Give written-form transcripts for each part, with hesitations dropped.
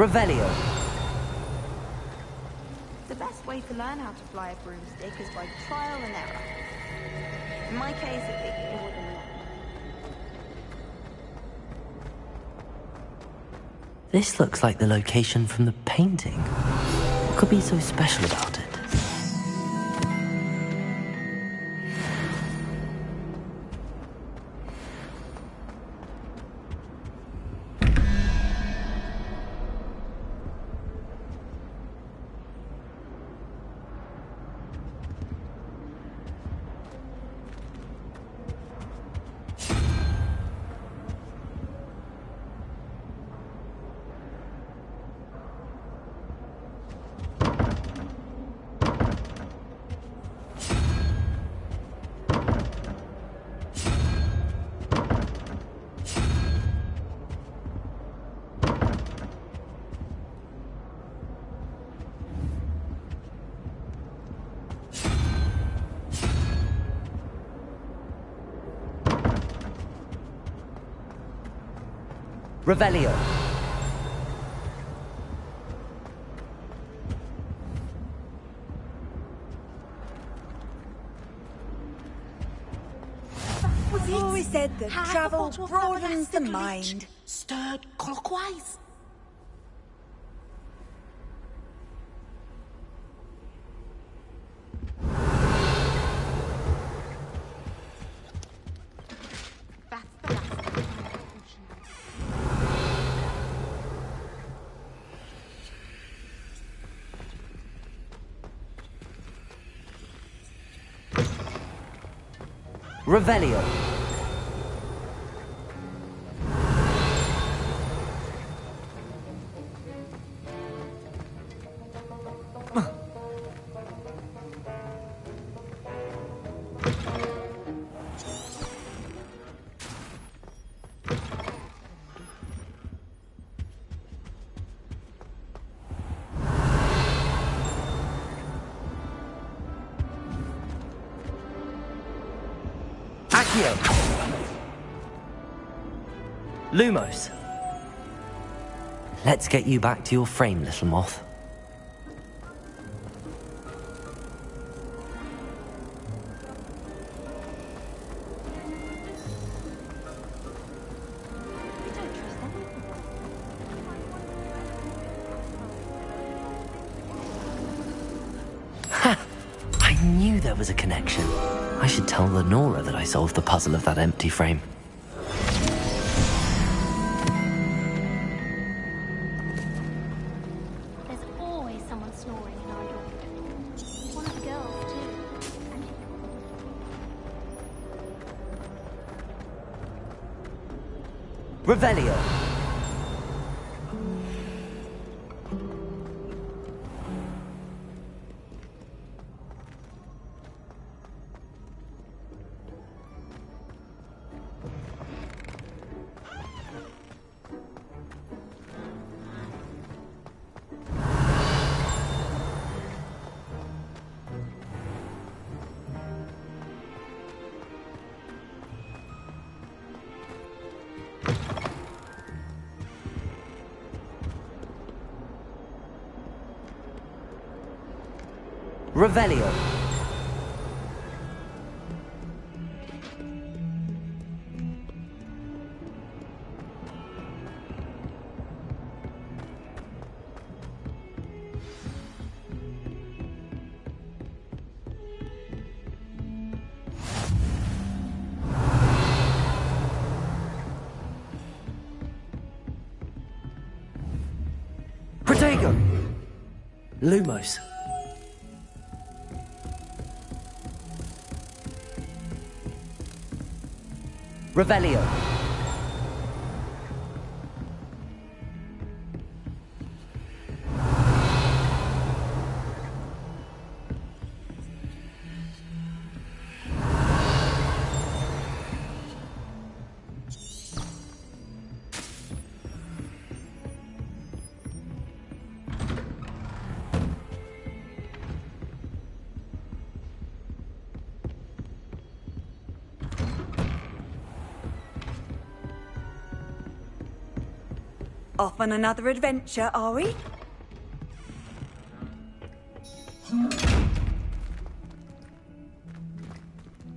Revelio. The best way to learn how to fly a broomstick is by trial and error. In my case, it wasn't enough. This looks like the location from the painting. What could be so special about it? Revelio. It's always said that travel broadens the mind. Stirred clockwise. Revelio. Lumos. Let's get you back to your frame, little moth. Ha! I knew there was a connection. I should tell Lenora that I solved the puzzle of that empty frame. Revelio. Revelio. Protego. Lumos. Revelio. Off on another adventure, are we?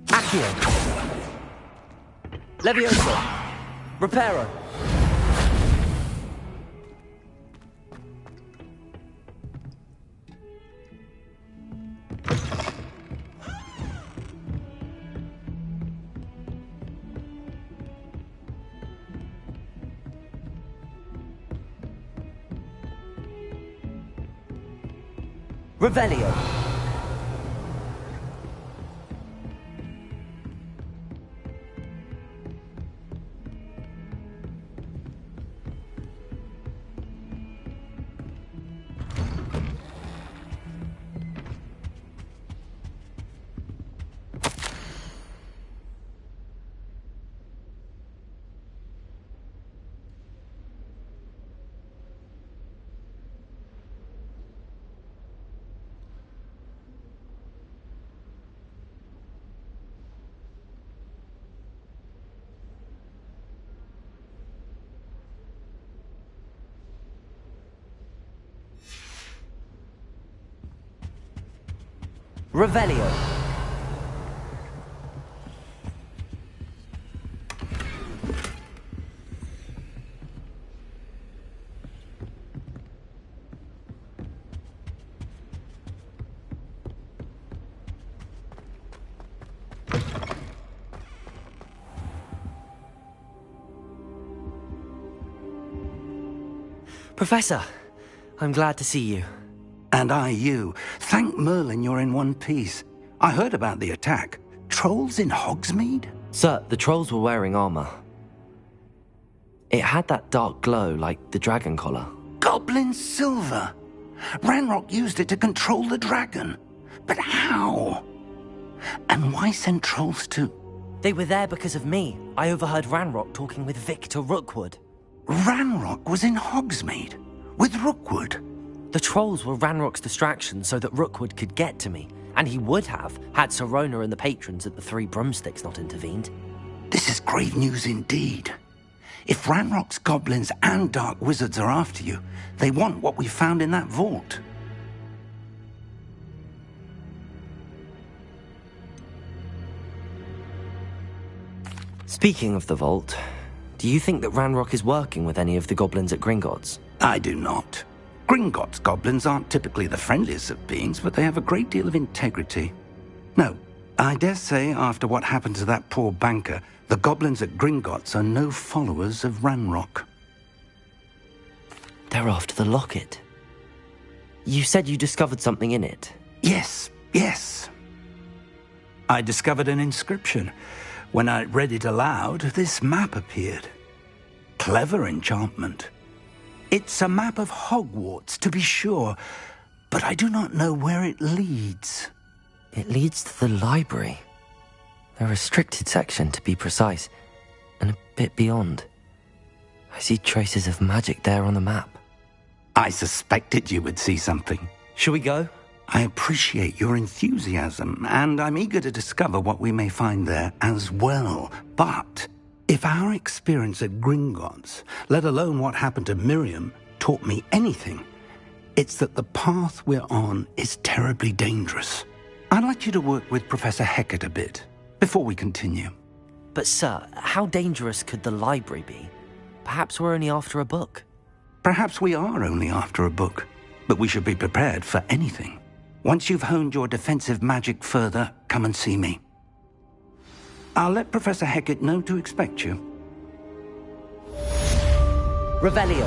Accio. Levioso. Reparo. Revelio. Revelio. Professor, I'm glad to see you. And I you. Thank Merlin you're in one piece. I heard about the attack. Trolls in Hogsmeade? Sir, the trolls were wearing armor. It had that dark glow like the dragon collar. Goblin silver! Ranrock used it to control the dragon. But how? And why send trolls to... They were there because of me. I overheard Ranrock talking with Victor Rookwood. Ranrock was in Hogsmeade? With Rookwood? The trolls were Ranrock's distraction so that Rookwood could get to me. And he would have, had Sirona and the patrons at the Three Broomsticks not intervened. This is grave news indeed. If Ranrock's goblins and dark wizards are after you, they want what we found in that vault. Speaking of the vault, do you think that Ranrock is working with any of the goblins at Gringotts? I do not. Gringotts goblins aren't typically the friendliest of beings, but they have a great deal of integrity. No, I dare say after what happened to that poor banker, the goblins at Gringotts are no followers of Ranrock. They're after the locket. You said you discovered something in it. Yes. I discovered an inscription. When I read it aloud, this map appeared. Clever enchantment. It's a map of Hogwarts, to be sure, but I do not know where it leads. It leads to the library. The restricted section, to be precise, and a bit beyond. I see traces of magic there on the map. I suspected you would see something. Shall we go? I appreciate your enthusiasm, and I'm eager to discover what we may find there as well. But if our experience at Gringotts, let alone what happened to Miriam, taught me anything, it's that the path we're on is terribly dangerous. I'd like you to work with Professor Hecat a bit before we continue. But sir, how dangerous could the library be? Perhaps we're only after a book. Perhaps we are only after a book, but we should be prepared for anything. Once you've honed your defensive magic further, come and see me. I'll let Professor Hecat know to expect you. Revelio.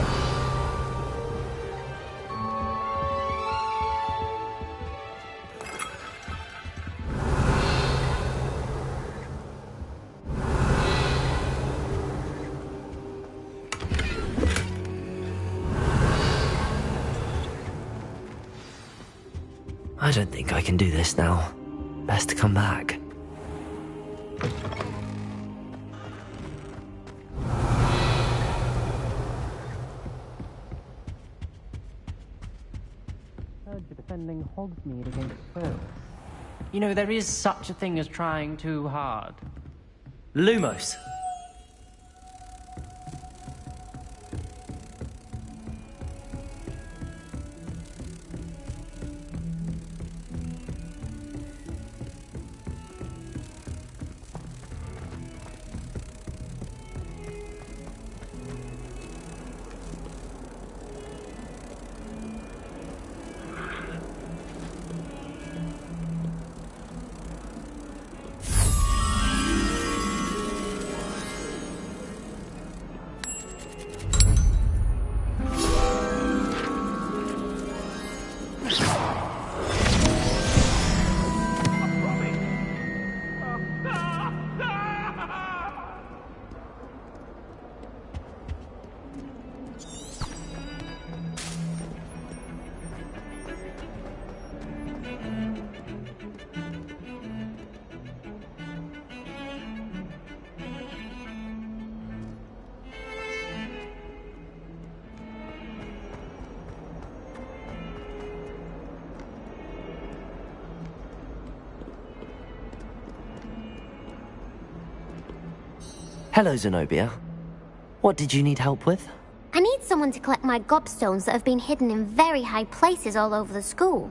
I don't think I can do this now. Best to come back. Heard you're defending Hogsmeade against trolls. You know, there is such a thing as trying too hard. Lumos. Hello, Zenobia. What did you need help with? I need someone to collect my gobstones that have been hidden in very high places all over the school.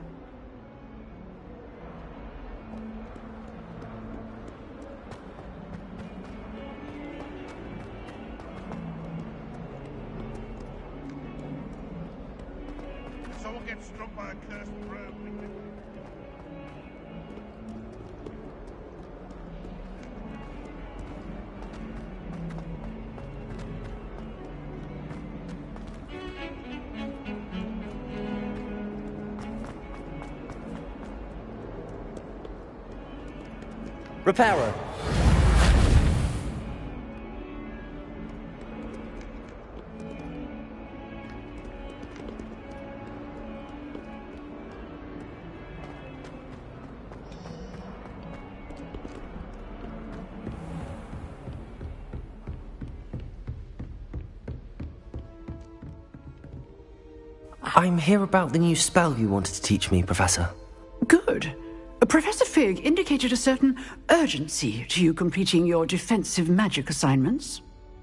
Someone gets struck by a cursed broom. Reparo. I'm here about the new spell you wanted to teach me, Professor. Good. Professor Fig indicated a certain urgency to you completing your defensive magic assignments.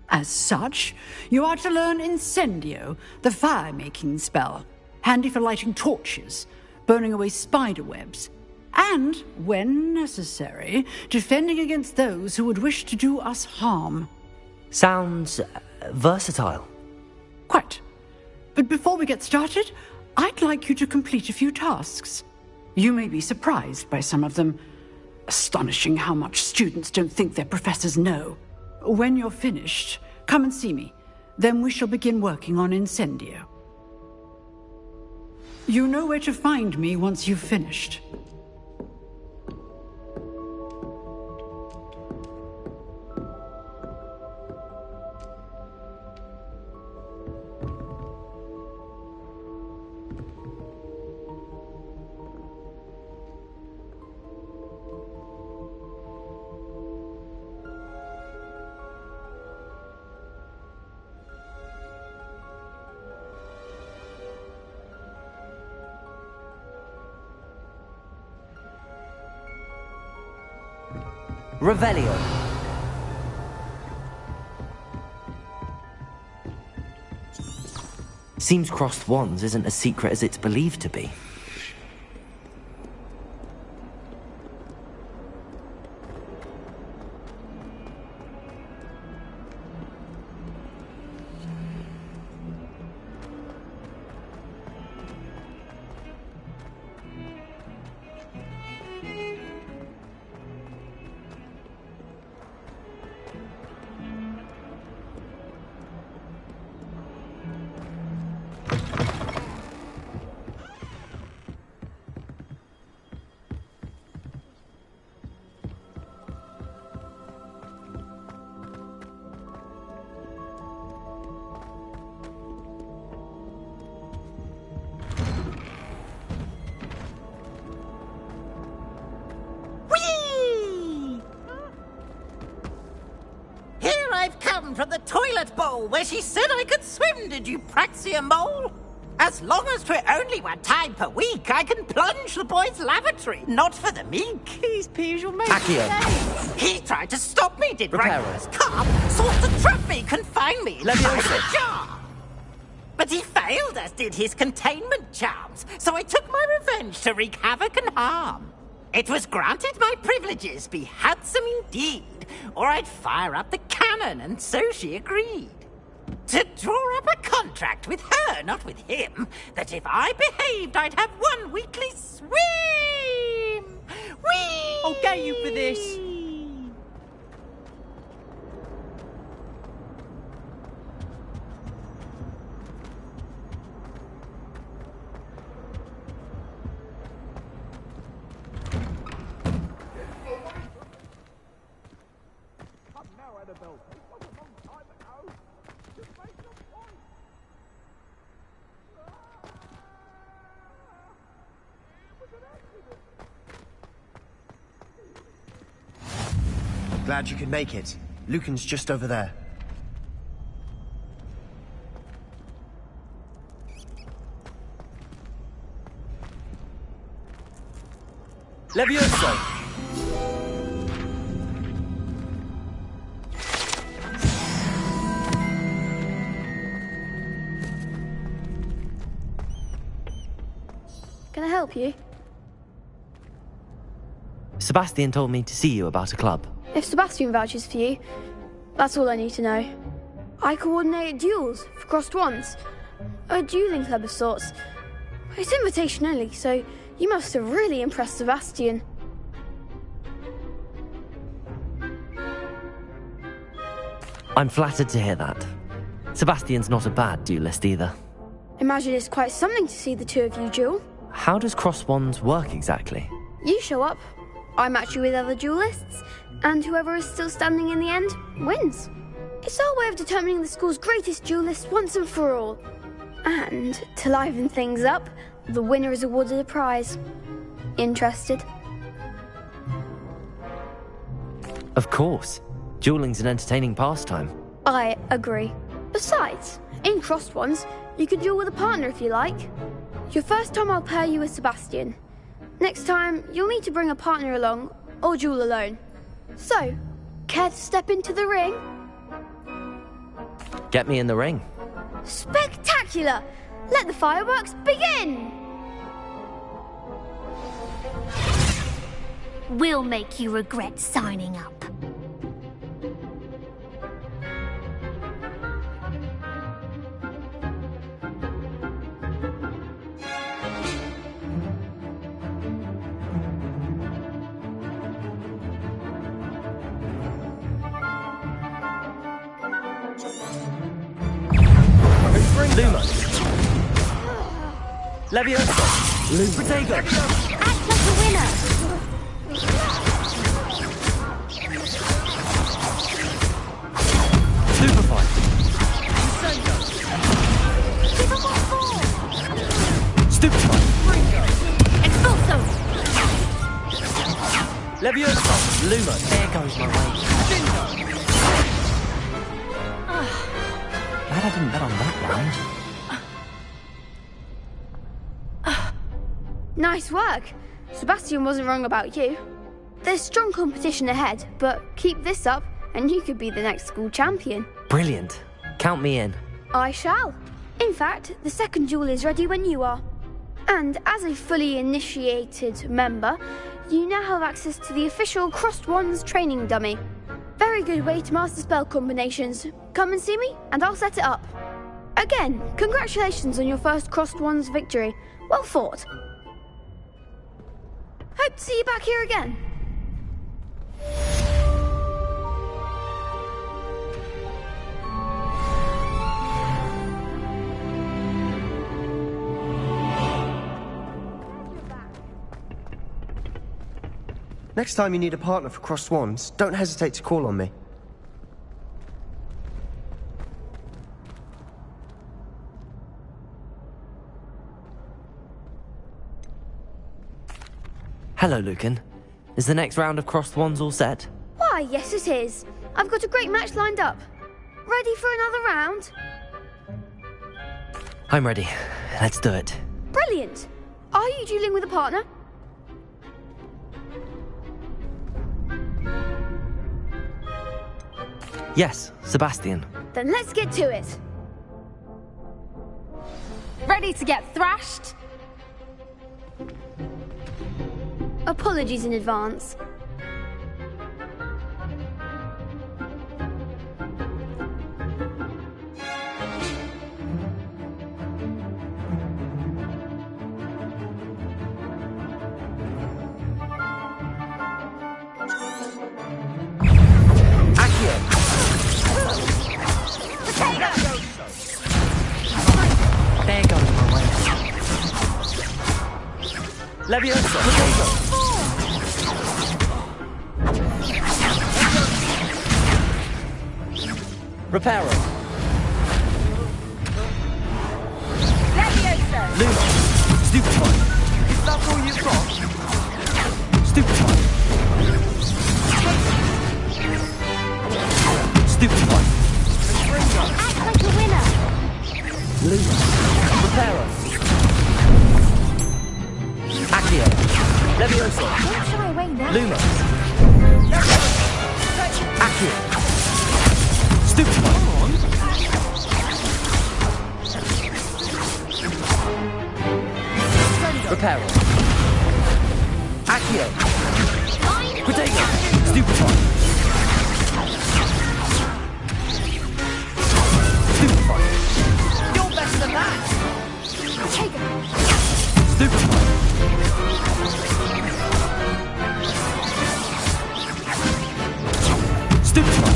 As such, you are to learn Incendio, the fire-making spell, handy for lighting torches, burning away spider webs, and, when necessary, defending against those who would wish to do us harm. Sounds versatile. Quite. But before we get started, I'd like you to complete a few tasks. You may be surprised by some of them. Astonishing how much students don't think their professors know. When you're finished, come and see me. Then we shall begin working on Incendio. You know where to find me once you've finished. Revelio. Seems crossed wands isn't as secret as it's believed to be. From the toilet bowl where she said I could swim, did you praxia mole? As long as 'twere only one time per week, I can plunge the boy's lavatory, not for the meek. His usual mate. Accio. He tried to stop me, did Reparo. Rancorous Carp, sought to trap me, confine me inside Leviosa. the jar. But he failed, as did his containment charms, so I took my revenge to wreak havoc and harm. It was granted my privileges be handsome indeed, or I'd fire up the cannon, and so she agreed. To draw up a contract with her, not with him, that if I behaved, I'd have one weekly swim! Whee! I'll get you for this. Glad you could make it. Lucan's just over there. Levioso! you? Sebastian told me to see you about a club. If Sebastian vouches for you, that's all I need to know. I coordinate duels for crossed wands. A dueling club of sorts. It's invitation only, so you must have really impressed Sebastian. I'm flattered to hear that. Sebastian's not a bad duelist either. Imagine it's quite something to see the two of you duel. How does cross wands work exactly? You show up, I match you with other duelists, and whoever is still standing in the end wins. It's our way of determining the school's greatest duelist once and for all. And to liven things up, the winner is awarded a prize. Interested? Of course. Dueling's an entertaining pastime. I agree. Besides, in crossed ones, you can duel with a partner if you like. Your first time I'll pair you with Sebastian. Next time, you'll need to bring a partner along, or duel alone. So, care to step into the ring? Get me in the ring. Spectacular! Let the fireworks begin! We'll make you regret signing up. Lumos. Leviosa. Protego. Act like a winner. Superfly. Give them what for. Stupefy. Expulso. Leviosa. Lumos. There goes my way. Glad I didn't bet on that round. Nice work. Sebastian wasn't wrong about you. There's strong competition ahead, but keep this up and you could be the next school champion. Brilliant. Count me in. I shall. In fact, the second duel is ready when you are. And as a fully initiated member, you now have access to the official Crossed Wands training dummy. Very good way to master spell combinations. Come and see me, and I'll set it up. Again, congratulations on your first Crossed Wands victory. Well fought. Hope to see you back here again. Next time you need a partner for crossed wands, don't hesitate to call on me. Hello, Lucan. Is the next round of crossed wands all set? Why, yes it is. I've got a great match lined up. Ready for another round? I'm ready. Let's do it. Brilliant. Are you dueling with a partner? Yes, Sebastian. Then let's get to it. Ready to get thrashed? Apologies in advance. There goes my way. Leviosa. Reparo. Leviosa. Luma. Stupefy. Is that all you've got? Stupefy. Stupefy. Act like a winner. Luma. Reparo. Accio. Leviosa. Don't shy away now. Luma. Accio. Stupefy. Reparo. Stupefy! Stupefy! You're better than that! Take it. Stupefy! Stupefy!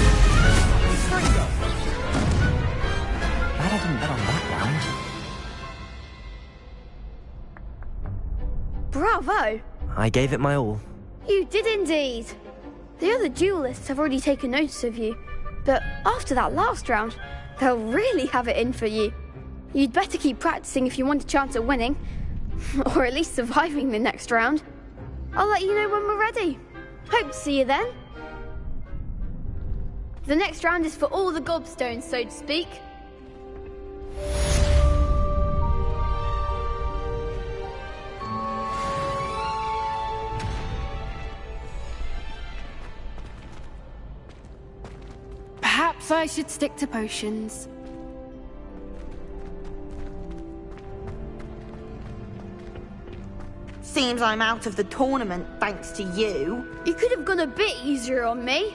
Glad I didn't bet on that round. Bravo! I gave it my all. You did indeed. The other duelists have already taken notice of you, but after that last round, they'll really have it in for you. You'd better keep practicing if you want a chance at winning, or at least surviving the next round. I'll let you know when we're ready. Hope to see you then. The next round is for all the gobstones, so to speak. Perhaps I should stick to potions. Seems I'm out of the tournament thanks to you. You could have gone a bit easier on me.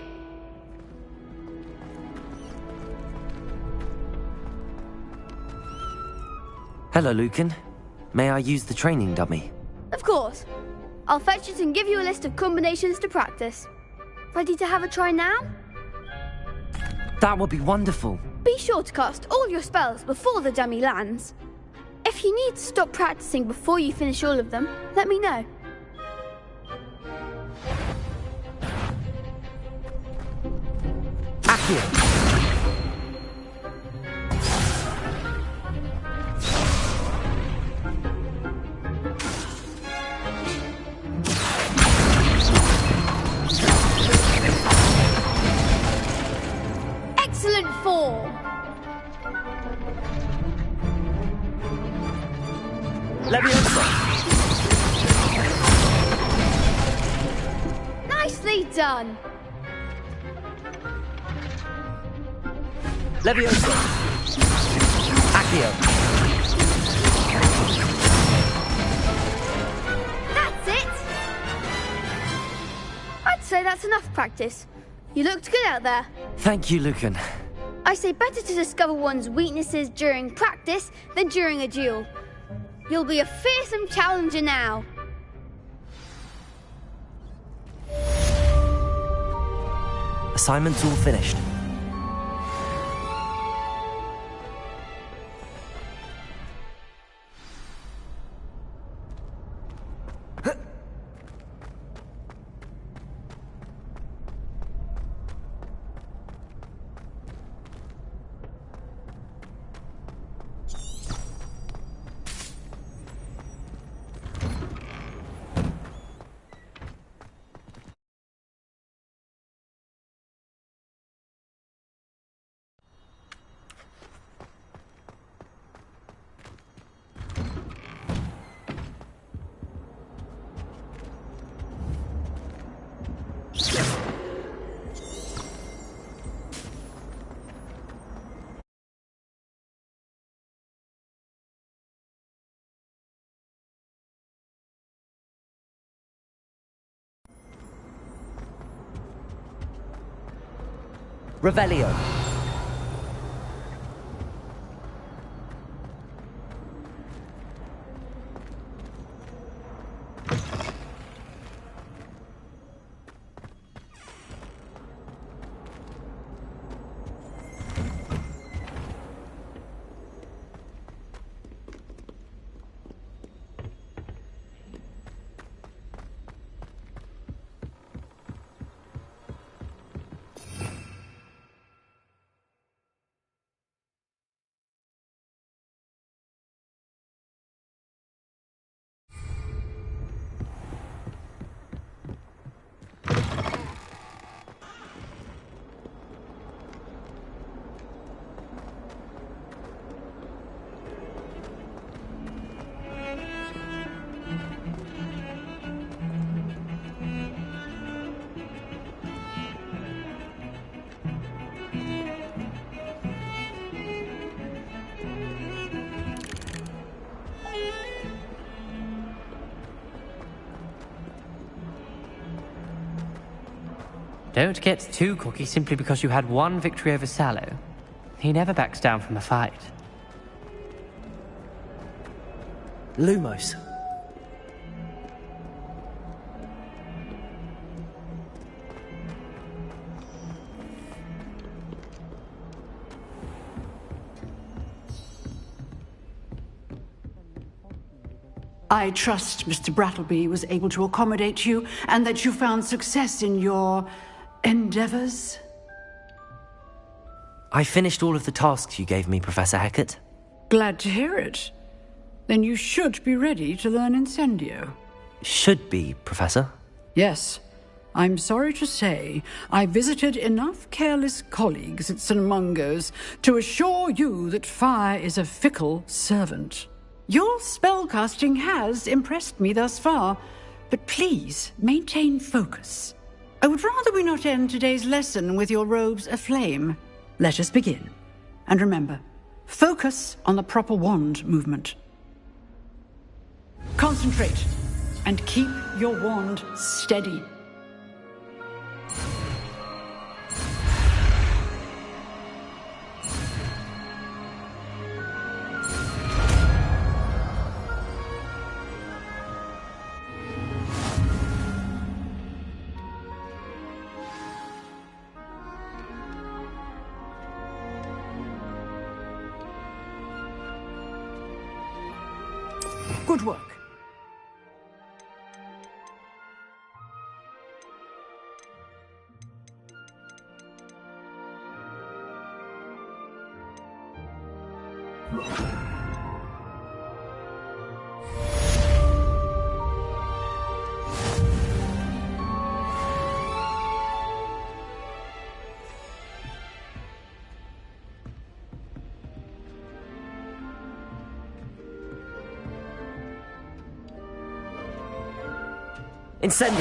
Hello, Lucan. May I use the training dummy? Of course. I'll fetch it and give you a list of combinations to practice. Ready to have a try now? That would be wonderful. Be sure to cast all your spells before the dummy lands. If you need to stop practicing before you finish all of them, let me know. Accio! Excellent form! Leviosa! Nicely done! Leviosa! Accio! That's it! I'd say that's enough practice. You looked good out there. Thank you, Lucan. I say better to discover one's weaknesses during practice than during a duel. You'll be a fearsome challenger now. Assignment's all finished. Revelio. Don't get too cocky simply because you had one victory over Sallow. He never backs down from a fight. Lumos. I trust Mr. Brattleby was able to accommodate you and that you found success in your endeavors. I finished all of the tasks you gave me, Professor Hecat. Glad to hear it. Then you should be ready to learn Incendio. Should be, Professor. Yes. I'm sorry to say, I visited enough careless colleagues at St. Mungo's to assure you that fire is a fickle servant. Your spellcasting has impressed me thus far, but please maintain focus. I would rather we not end today's lesson with your robes aflame. Let us begin. And remember, focus on the proper wand movement. Concentrate and keep your wand steady. Good work. Incendio!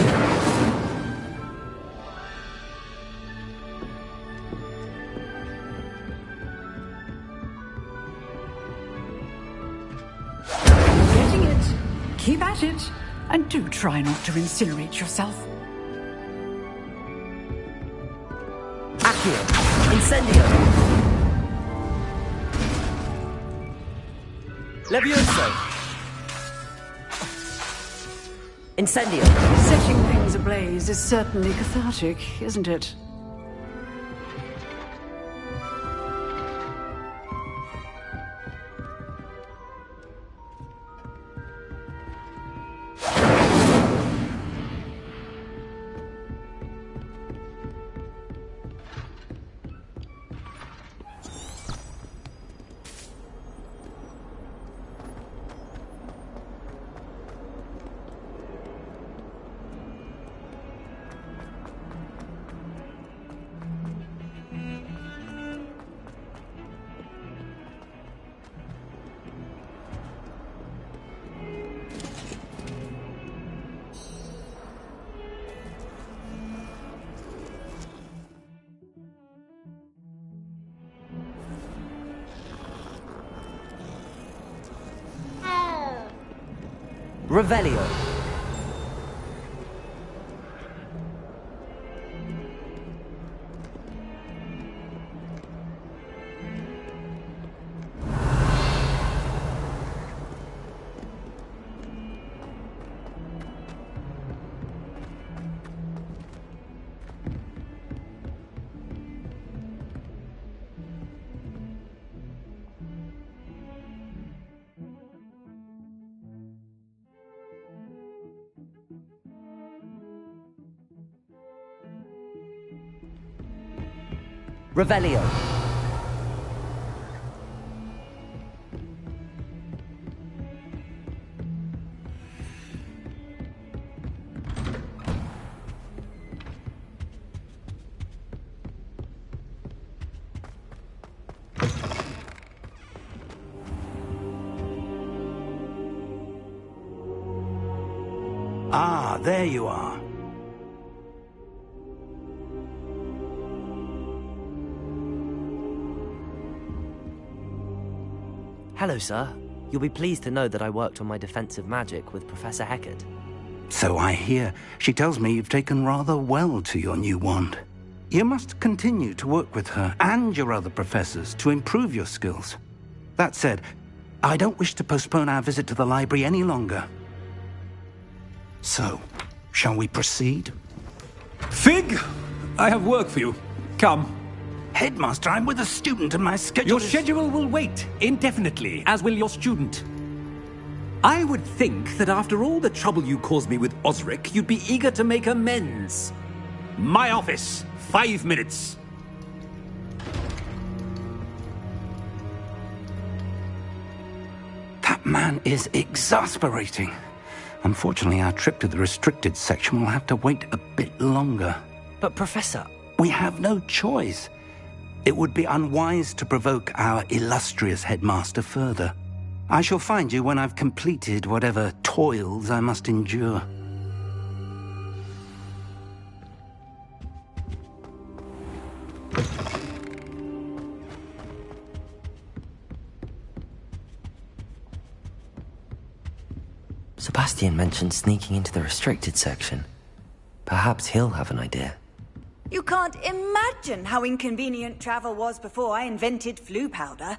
Getting it. Keep at it. And do try not to incinerate yourself. Accio! Incendio! Levioso! Incendio! Setting things ablaze is certainly cathartic, isn't it? Revelio. Revelio. Ah, there you are. Hello, sir. You'll be pleased to know that I worked on my defensive magic with Professor Hecat. So I hear. She tells me you've taken rather well to your new wand. You must continue to work with her and your other professors to improve your skills. That said, I don't wish to postpone our visit to the library any longer. So, shall we proceed? Fig! I have work for you. Come. Headmaster, I'm with a student and my schedule Your schedule will wait indefinitely, as will your student. I would think that after all the trouble you caused me with Osric, you'd be eager to make amends. My office, 5 minutes. That man is exasperating. Unfortunately, our trip to the restricted section will have to wait a bit longer. But Professor... We have no choice. It would be unwise to provoke our illustrious headmaster further. I shall find you when I've completed whatever toils I must endure. Sebastian mentioned sneaking into the restricted section. Perhaps he'll have an idea. You can't imagine how inconvenient travel was before I invented flu powder.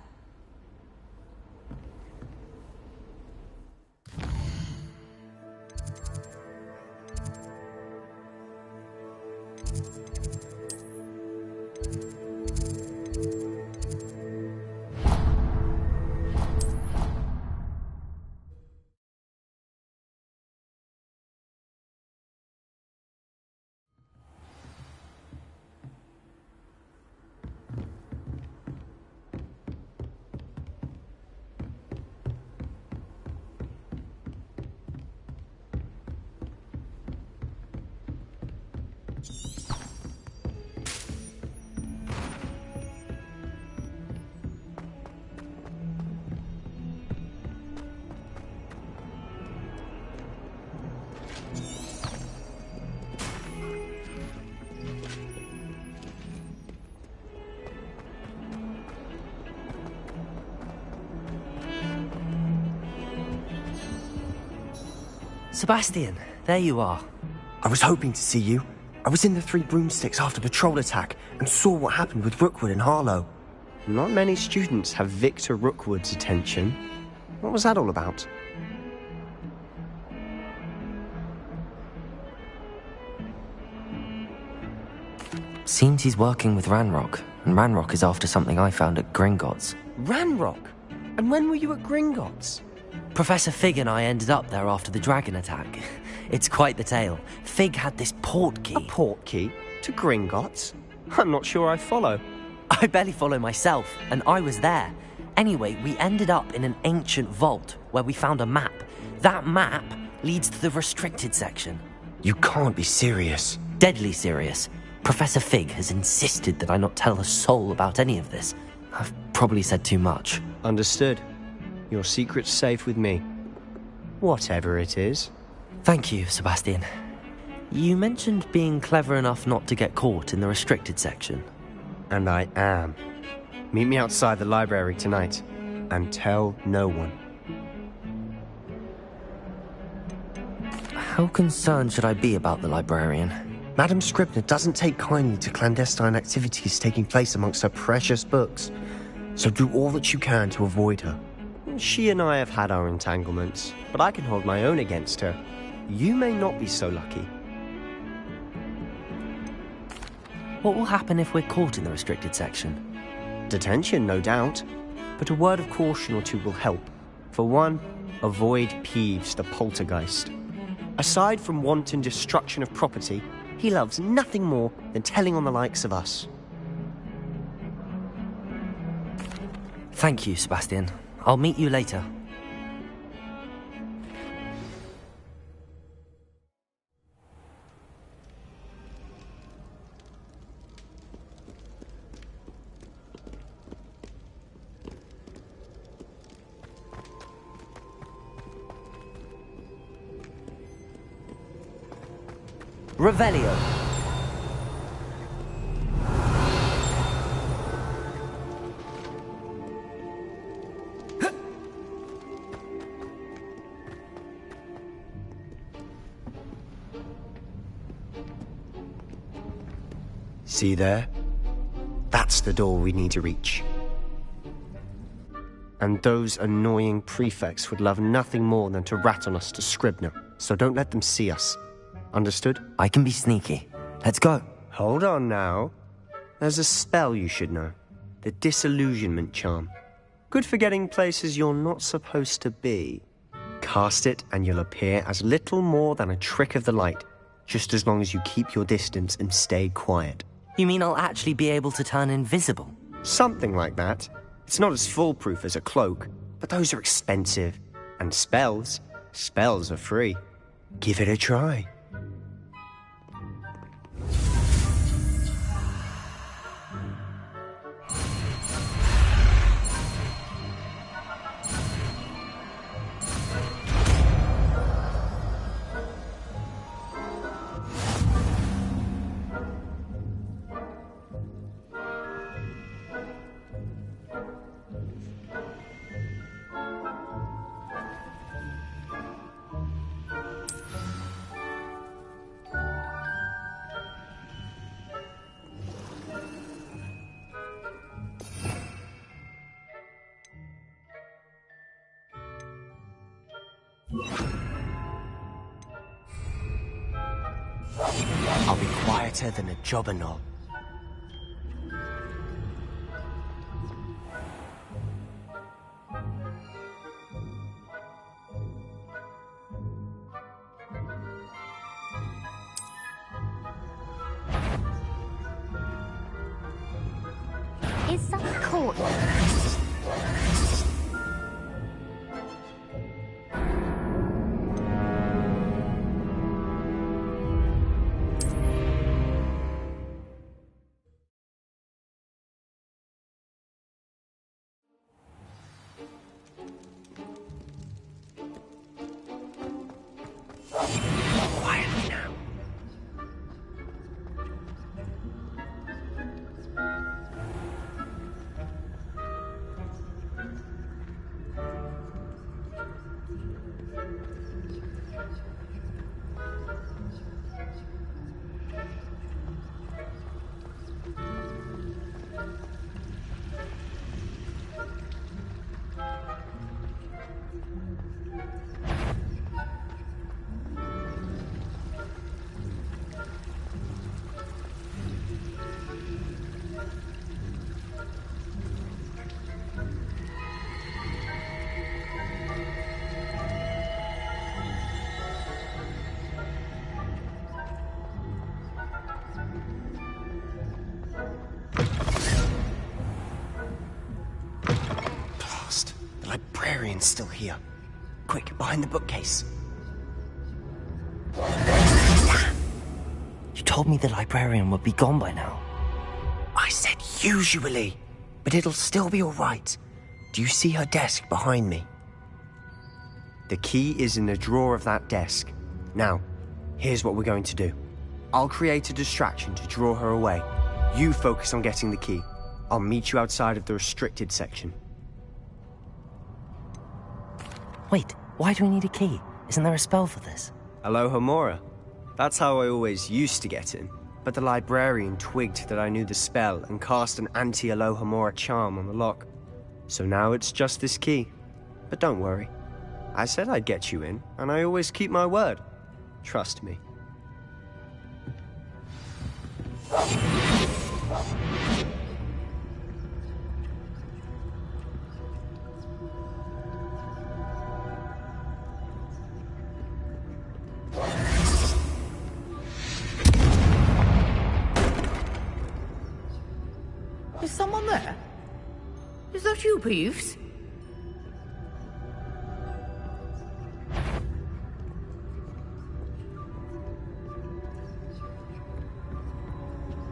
Sebastian, there you are. I was hoping to see you. I was in the Three Broomsticks after patrol attack and saw what happened with Rookwood and Harlow. Not many students have Victor Rookwood's attention. What was that all about? Seems he's working with Ranrock, and Ranrock is after something I found at Gringotts. Ranrock? And when were you at Gringotts? Professor Fig and I ended up there after the dragon attack. It's quite the tale. Fig had this port key. A port key? To Gringotts? I'm not sure I follow. I barely follow myself, and I was there. Anyway, we ended up in an ancient vault where we found a map. That map leads to the restricted section. You can't be serious. Deadly serious. Professor Fig has insisted that I not tell a soul about any of this. I've probably said too much. Understood. Your secret's safe with me. Whatever it is. Thank you, Sebastian. You mentioned being clever enough not to get caught in the restricted section. And I am. Meet me outside the library tonight, and tell no one. How concerned should I be about the librarian? Madam Scribner doesn't take kindly to clandestine activities taking place amongst her precious books, so do all that you can to avoid her. She and I have had our entanglements, but I can hold my own against her. You may not be so lucky. What will happen if we're caught in the restricted section? Detention, no doubt, but a word of caution or two will help. For one, avoid Peeves, the poltergeist. Aside from wanton destruction of property, he loves nothing more than telling on the likes of us. Thank you, Sebastian. I'll meet you later. Revelio. See there? That's the door we need to reach. And those annoying prefects would love nothing more than to rat on us to Scribner, so don't let them see us. Understood? I can be sneaky. Let's go. Hold on now. There's a spell you should know. The Disillusionment Charm. Good for getting places you're not supposed to be. Cast it and you'll appear as little more than a trick of the light, just as long as you keep your distance and stay quiet. You mean I'll actually be able to turn invisible? Something like that. It's not as foolproof as a cloak, but those are expensive. And spells are free. Give it a try. I'll be quieter than a jobberknoll. Is something caught? Quietly now. The librarian's still here. Quick, behind the bookcase. You told me the librarian would be gone by now. I said usually, but it'll still be all right. Do you see her desk behind me? The key is in the drawer of that desk. Now, here's what we're going to do. I'll create a distraction to draw her away. You focus on getting the key. I'll meet you outside of the restricted section. Wait, why do we need a key? Isn't there a spell for this? Alohomora. That's how I always used to get in. But the librarian twigged that I knew the spell and cast an anti-Alohomora charm on the lock. So now it's just this key. But don't worry. I said I'd get you in, and I always keep my word. Trust me. Is someone there? Is that you, Peeves?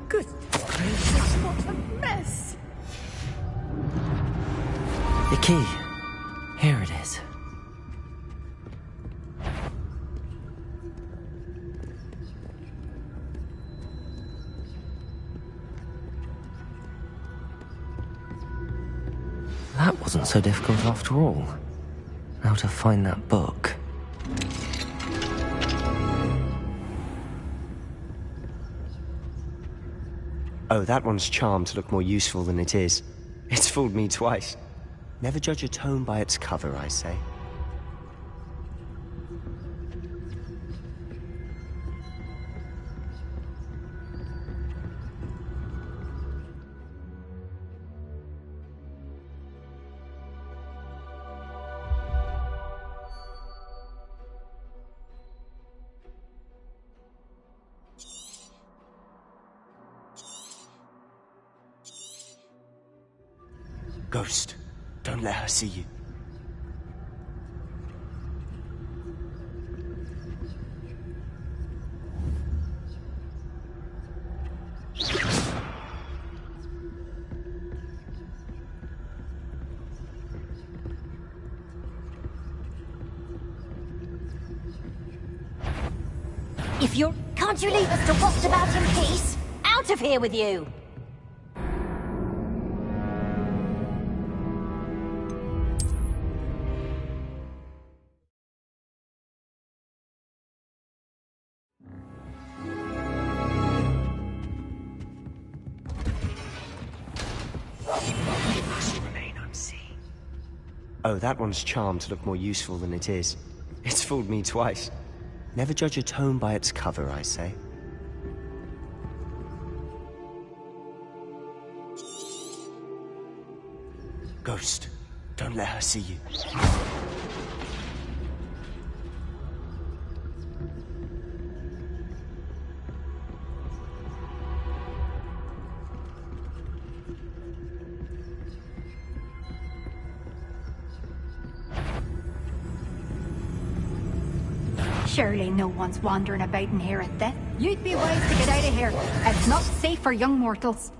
Good gracious, what a mess! The key. Here it is. That wasn't so difficult after all. Now to find that book. Oh, that one's charmed to look more useful than it is. It's fooled me twice. Never judge a tome by its cover, I say. Ghost, don't let her see you. If you're... Can't you leave us to waft about in peace? Out of here with you! Oh, that one's charmed to look more useful than it is. It's fooled me twice. Never judge a tome by its cover, I say. Ghost, don't let her see you. Surely no one's wandering about in here at this. You'd be wise to get out of here. It's not safe for young mortals.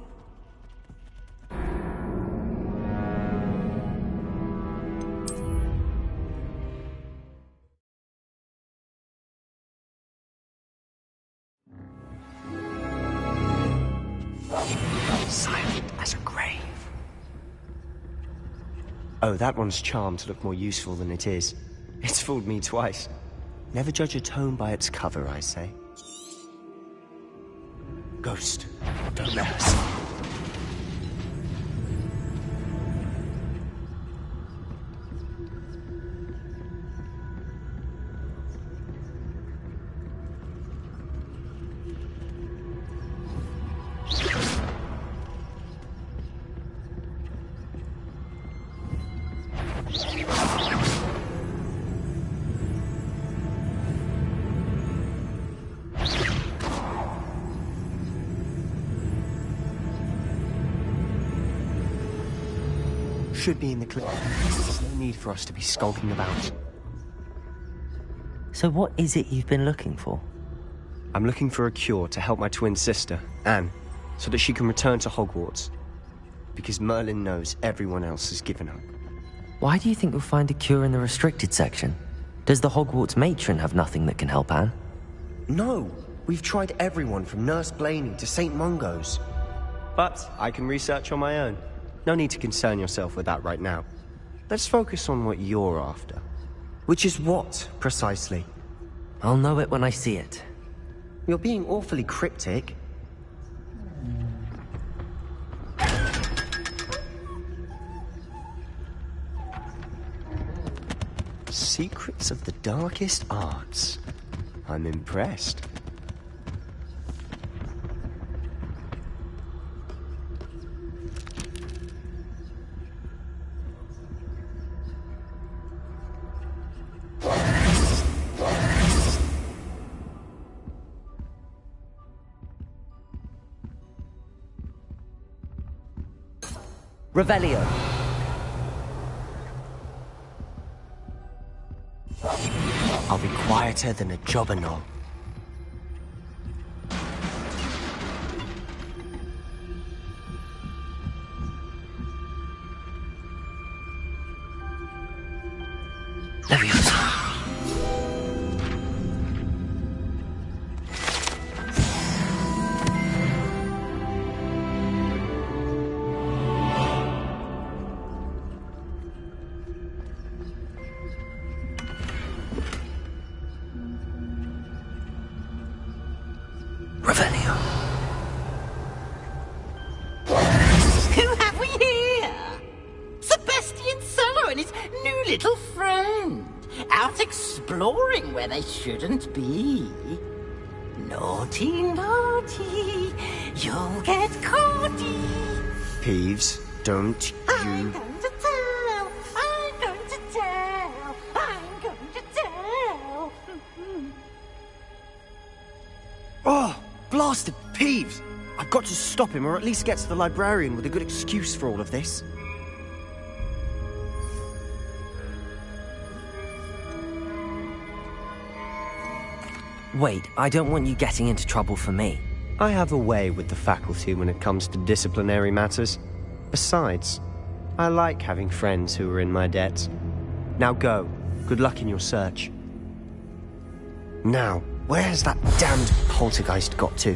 Silent as a grave. Oh, that one's charmed to look more useful than it is. It's fooled me twice. Never judge a tome by its cover, I say. Ghost, don't let her see you. Should be in the clip. There's no need for us to be skulking about. So what is it you've been looking for? I'm looking for a cure to help my twin sister, Anne, so that she can return to Hogwarts. Because Merlin knows everyone else has given up. Why do you think you'll find a cure in the restricted section? Does the Hogwarts matron have nothing that can help Anne? No! We've tried everyone from Nurse Blaney to St. Mungo's. But I can research on my own. No need to concern yourself with that right now. Let's focus on what you're after. Which is what, precisely? I'll know it when I see it. You're being awfully cryptic. Secrets of the darkest arts. I'm impressed. Revelio. I'll be quieter than a jobberknoll. little friend, out exploring where they shouldn't be. Naughty, naughty, you'll get caughty. Peeves, don't you... I'm going to tell, I'm going to tell, I'm going to tell. Oh, blasted Peeves! I've got to stop him, or at least get to the librarian with a good excuse for all of this. Wait, I don't want you getting into trouble for me. I have a way with the faculty when it comes to disciplinary matters. Besides, I like having friends who are in my debt. Now go. Good luck in your search. Now, where has that damned poltergeist got to?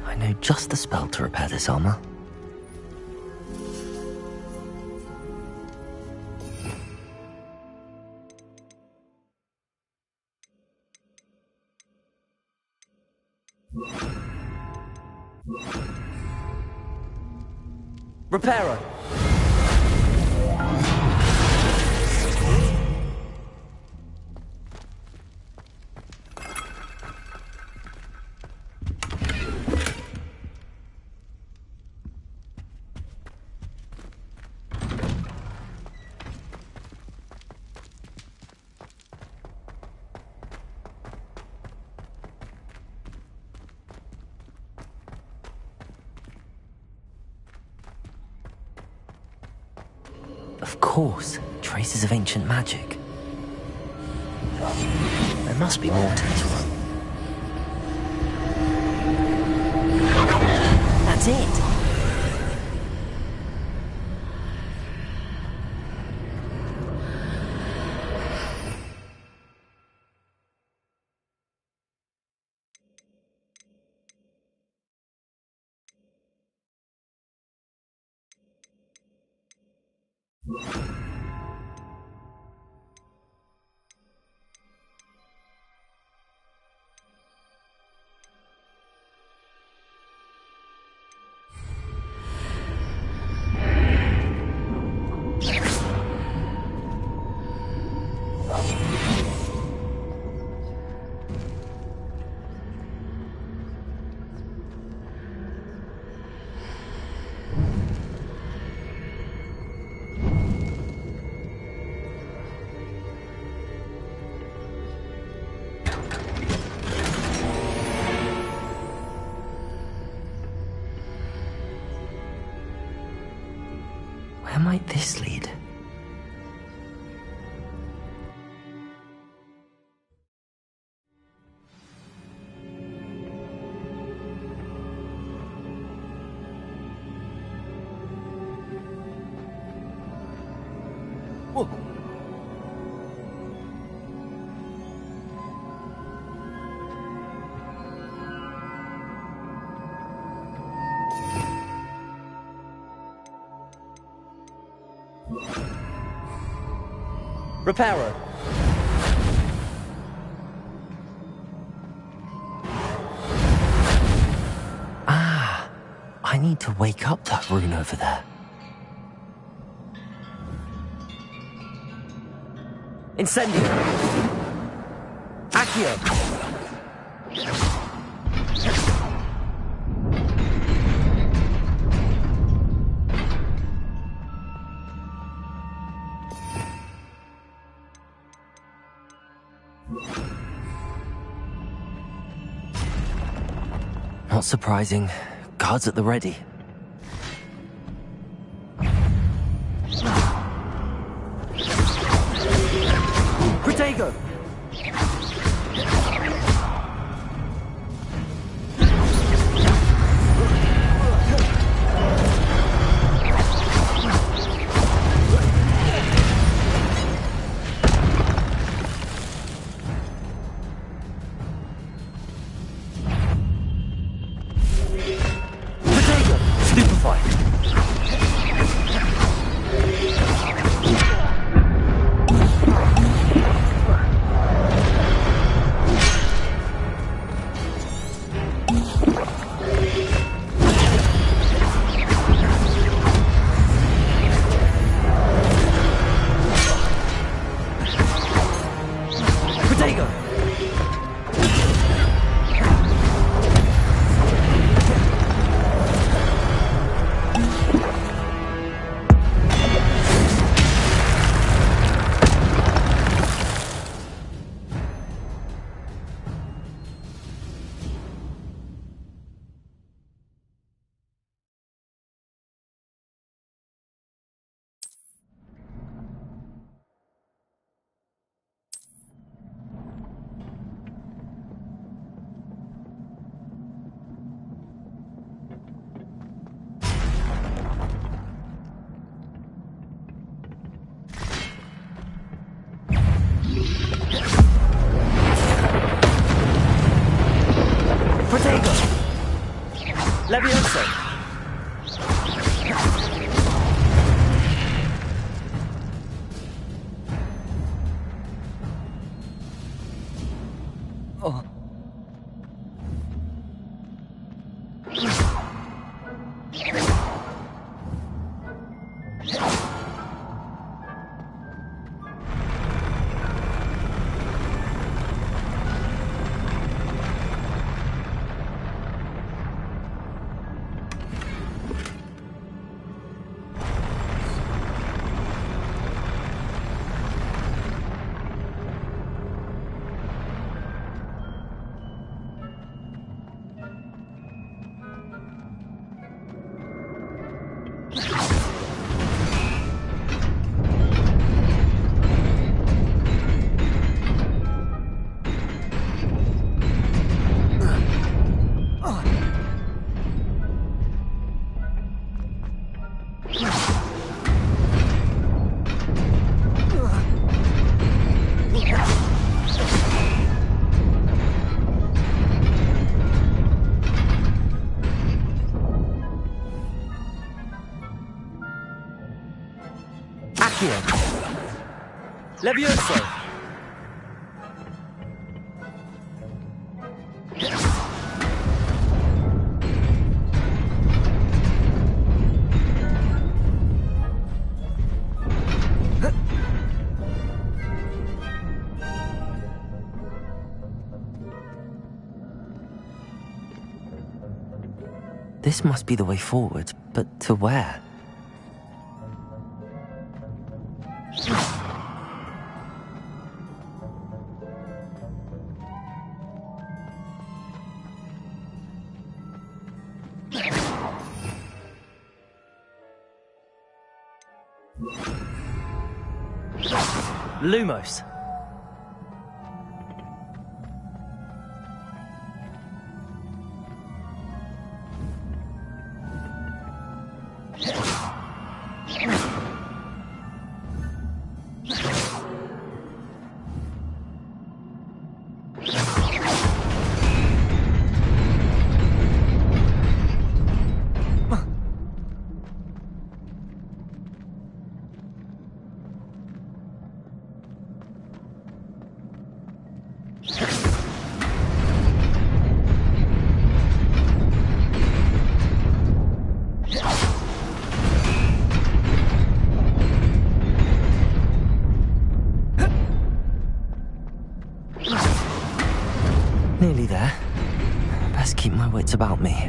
I know just the spell to repair this armor. Repairer! Of course, traces of ancient magic. There must be more to this room. That's it! Where might this lead? Whoa. Repairer. Ah, I need to wake up that rune over there. Incendio. Accio. Not surprising. Guards at the ready. Protego! Levioso! Oh. Levioso! This must be the way forward, but to where? Lumos! Nearly there. Best keep my wits about me.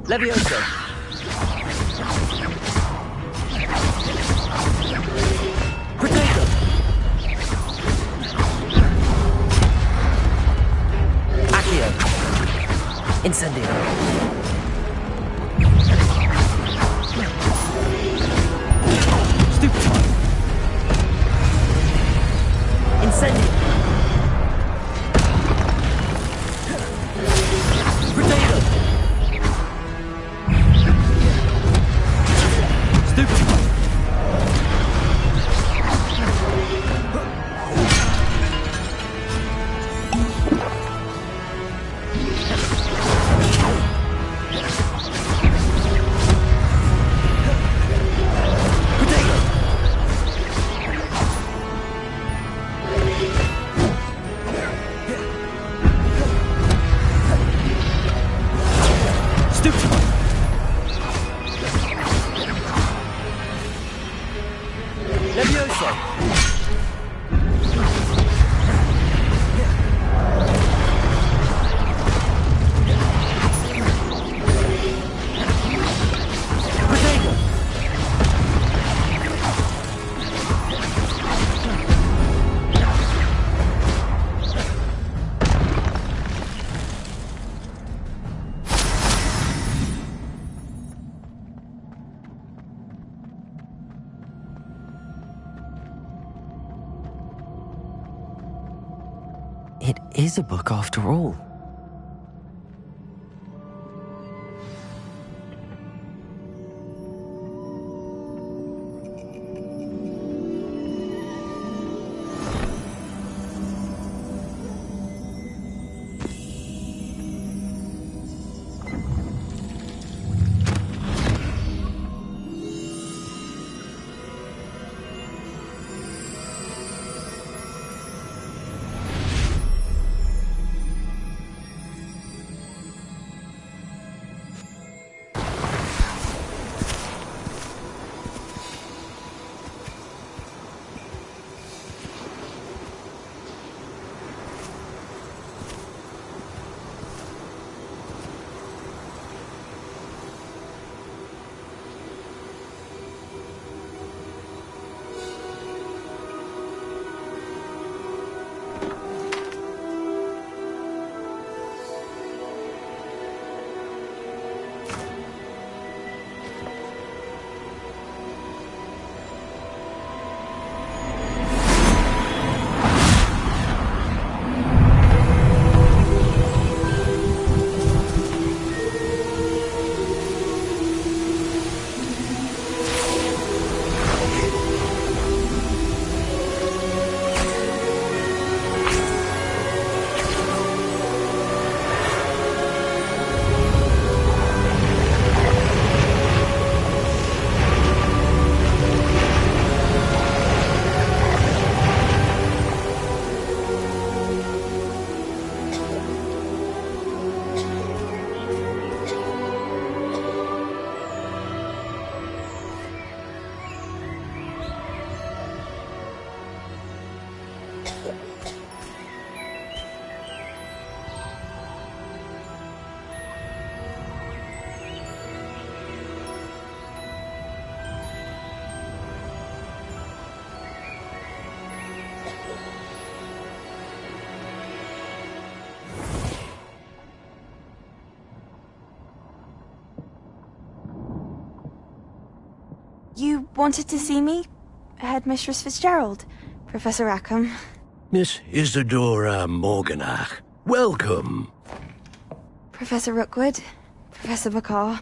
Levioso! Potato! Accio! Incendio! Stupefy! Incendio! Potato! Stupefy! It is a book after all. You wanted to see me? Headmistress Fitzgerald, Professor Rackham. Miss Isadora Morganach, welcome. Professor Rookwood, Professor McCaw.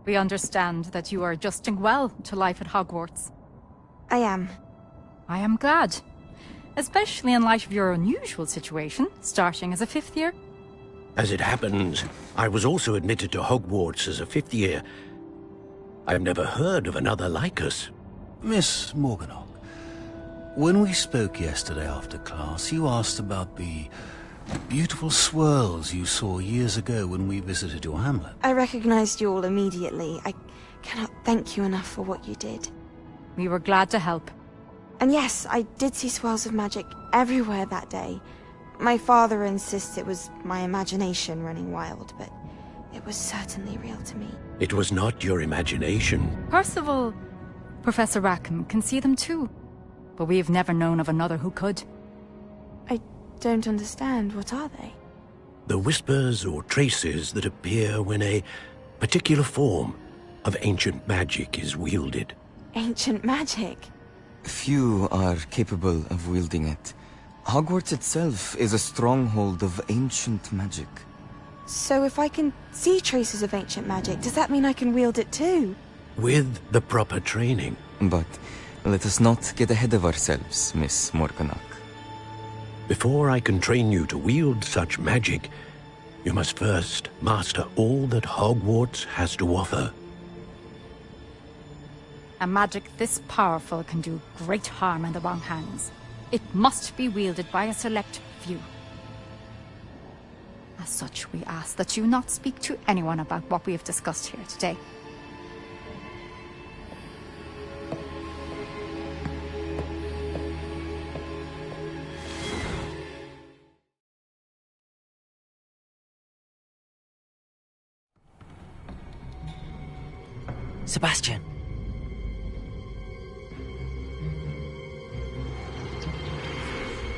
We understand that you are adjusting well to life at Hogwarts. I am. I am glad. Especially in light of your unusual situation, starting as a 5th year. As it happens, I was also admitted to Hogwarts as a 5th year. I've never heard of another like us. Miss Morganach, when we spoke yesterday after class, you asked about the beautiful swirls you saw years ago when we visited your hamlet. I recognized you all immediately. I cannot thank you enough for what you did. We were glad to help. And yes, I did see swirls of magic everywhere that day. My father insists it was my imagination running wild, but it was certainly real to me. It was not your imagination. Percival, Professor Rackham can see them too. But we have never known of another who could. I don't understand. What are they? The whispers or traces that appear when a particular form of ancient magic is wielded. Ancient magic? Few are capable of wielding it. Hogwarts itself is a stronghold of ancient magic. So if I can see traces of ancient magic, does that mean I can wield it too? With the proper training. But let us not get ahead of ourselves, Miss Morganach. Before I can train you to wield such magic, you must first master all that Hogwarts has to offer. A magic this powerful can do great harm in the wrong hands. It must be wielded by a select few. As such, we ask that you not speak to anyone about what we have discussed here today. Sebastian.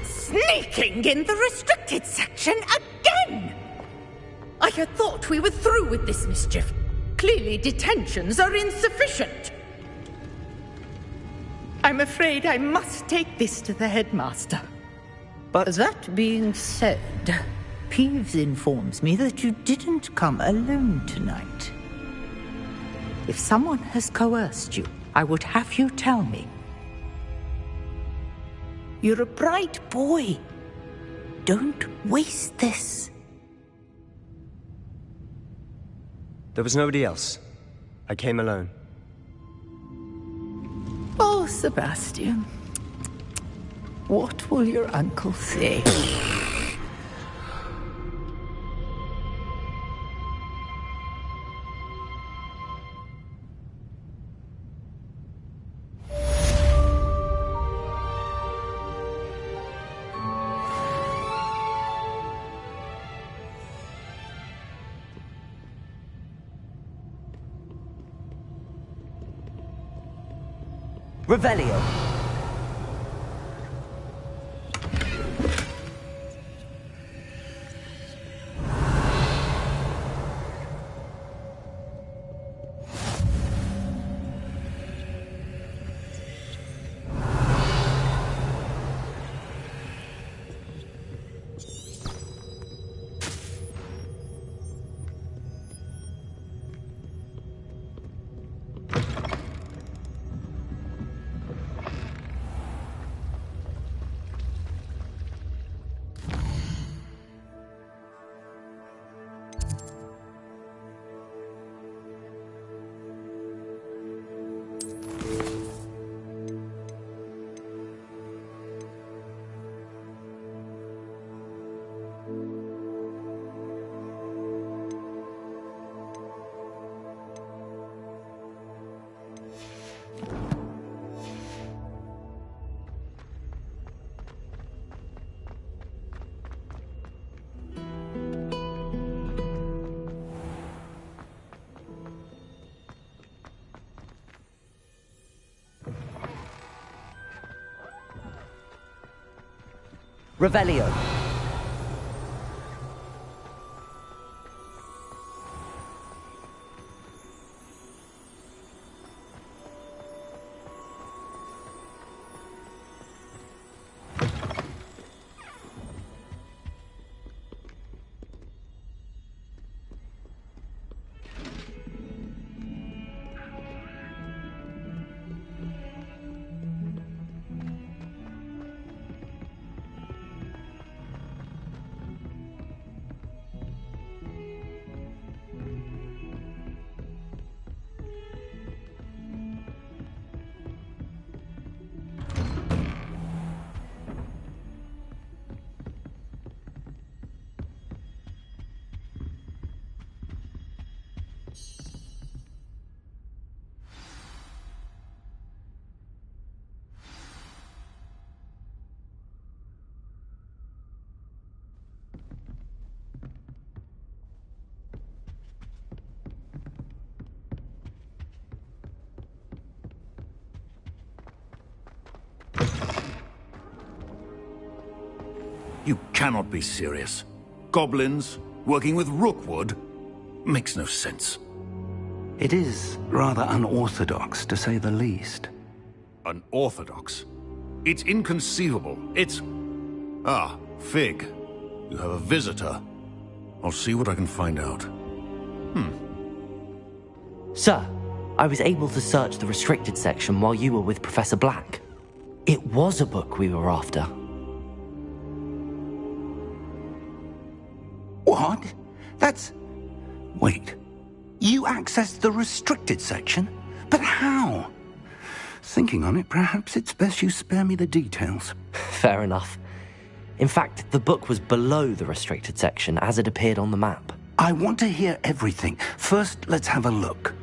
Sneaking in the restricted section again! I had thought we were through with this mischief. Clearly detentions are insufficient. I'm afraid I must take this to the headmaster. But that being said, Peeves informs me that you didn't come alone tonight. If someone has coerced you, I would have you tell me. You're a bright boy. Don't waste this. There was nobody else. I came alone. Oh, Sebastian. What will your uncle say? Revelio. Revelio. You cannot be serious. Goblins working with Rookwood makes no sense. It is rather unorthodox, to say the least. Unorthodox? It's inconceivable. It's... Ah, Fig. You have a visitor. I'll see what I can find out. Sir, I was able to search the restricted section while you were with Professor Black. It was a book we were after. What? That's... Wait. You accessed the restricted section? But how? Thinking on it, perhaps it's best you spare me the details. Fair enough. In fact, the book was below the restricted section as it appeared on the map. I want to hear everything. First, let's have a look.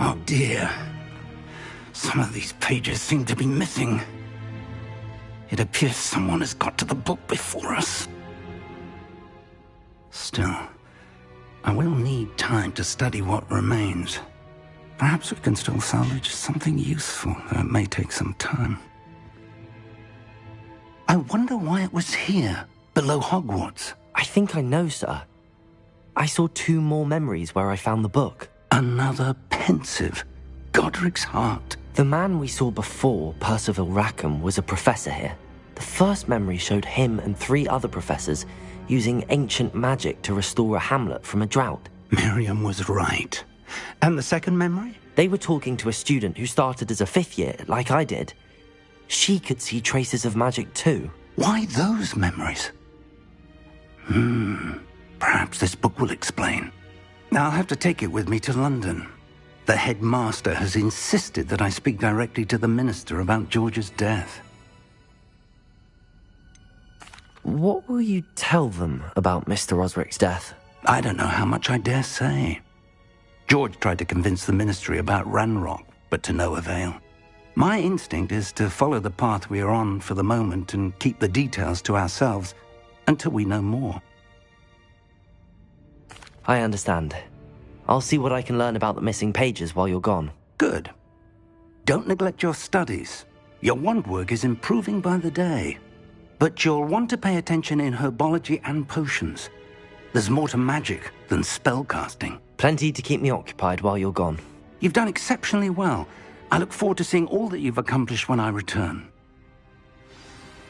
Oh dear. Some of these pages seem to be missing. It appears someone has got to the book before us. Still, I will need time to study what remains. Perhaps we can still salvage something useful, though it may take some time. I wonder why it was here, below Hogwarts. I think I know, sir. I saw 2 more memories where I found the book. Another pensive. Godric's heart. The man we saw before, Percival Rackham, was a professor here. The first memory showed him and 3 other professors using ancient magic to restore a hamlet from a drought. Miriam was right. And the second memory? They were talking to a student who started as a 5th year, like I did. She could see traces of magic too. Why those memories? Perhaps this book will explain. I'll have to take it with me to London. The headmaster has insisted that I speak directly to the minister about George's death. What will you tell them about Mr. Osric's death? I don't know how much I dare say. George tried to convince the ministry about Ranrock, but to no avail. My instinct is to follow the path we are on for the moment and keep the details to ourselves until we know more. I understand. I'll see what I can learn about the missing pages while you're gone. Good. Don't neglect your studies. Your wand work is improving by the day. But you'll want to pay attention in herbology and potions. There's more to magic than spellcasting. Plenty to keep me occupied while you're gone. You've done exceptionally well. I look forward to seeing all that you've accomplished when I return.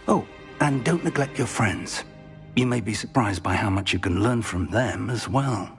Oh, and don't neglect your friends. You may be surprised by how much you can learn from them as well.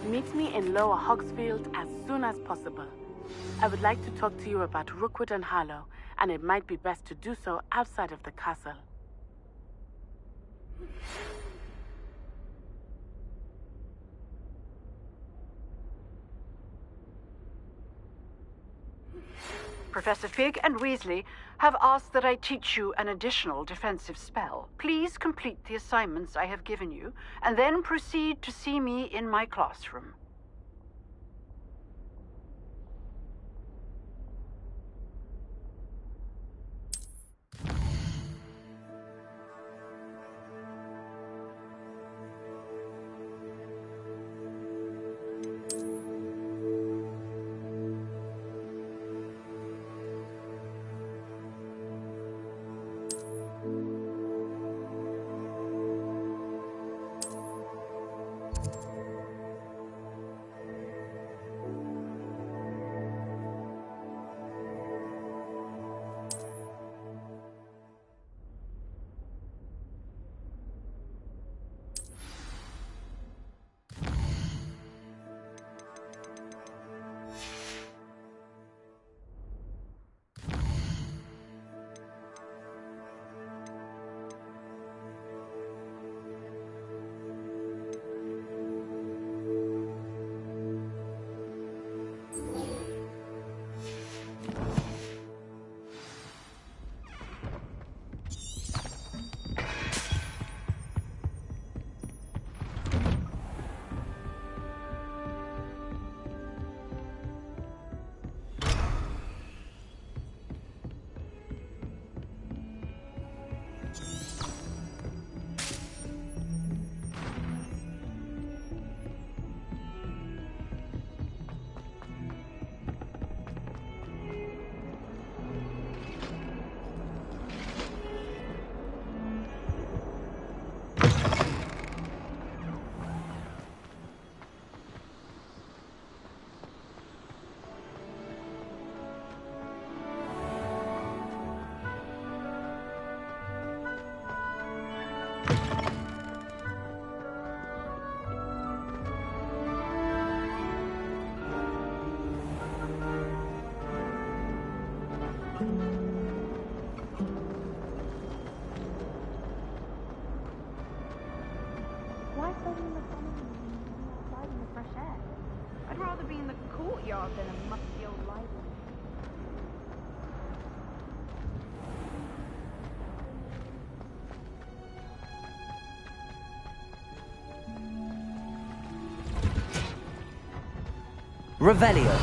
Meet me in Lower Hogsfield as soon as possible. I would like to talk to you about Rookwood and Harlow, and it might be best to do so outside of the castle. Professor Fig and Weasley have asked that I teach you an additional defensive spell. Please complete the assignments I have given you, and then proceed to see me in my classroom. job than a musty old library. Revelio.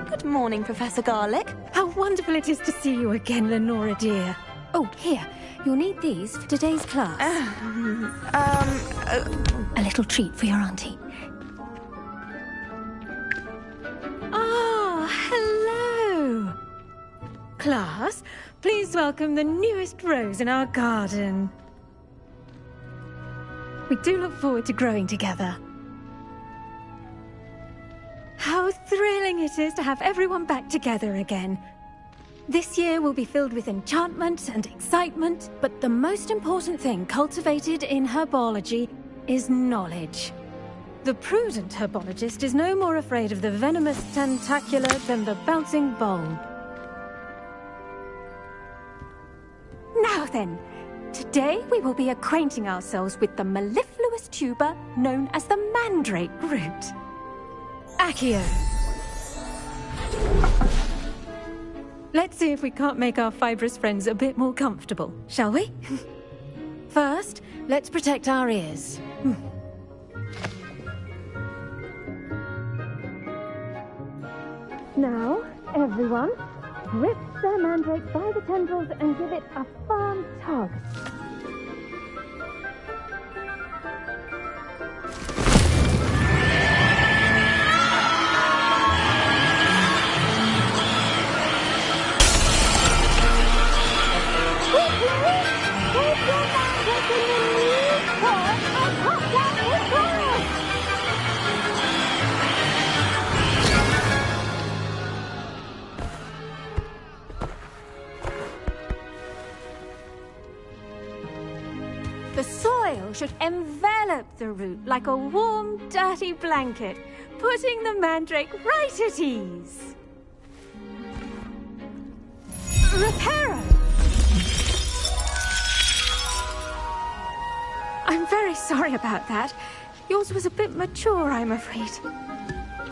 Good morning, Professor Garlick. How wonderful it is to see you again, Lenora dear. Oh, here. You'll need these for today's class. A little treat for your auntie. Ah, hello. Class, please welcome the newest rose in our garden. We do look forward to growing together. How thrilling it is to have everyone back together again. This year will be filled with enchantment and excitement, but the most important thing cultivated in herbology is knowledge. The prudent herbologist is no more afraid of the venomous tentacular than the bouncing bulb. Now then, today we will be acquainting ourselves with the mellifluous tuber known as the mandrake root. Accio. Let's see if we can't make our fibrous friends a bit more comfortable, shall we? First, let's protect our ears. Now, everyone, grip the mandrake by the tendrils and give it a firm tug. The soil should envelop the root like a warm, dirty blanket, putting the mandrake right at ease. Reparo! I'm very sorry about that. Yours was a bit mature, I'm afraid.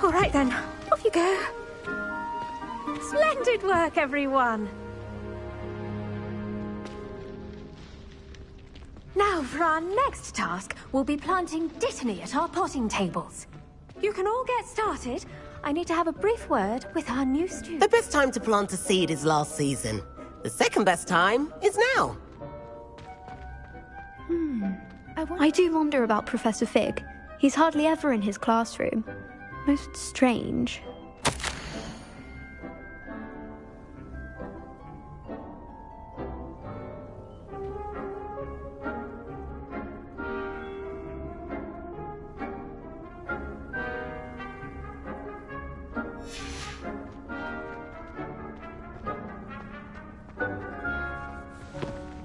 All right then, off you go. Splendid work, everyone. Now, for our next task, we'll be planting dittany at our potting tables. You can all get started. I need to have a brief word with our new student. The best time to plant a seed is last season. The second best time is now. I do wonder about Professor Fig. He's hardly ever in his classroom. Most strange.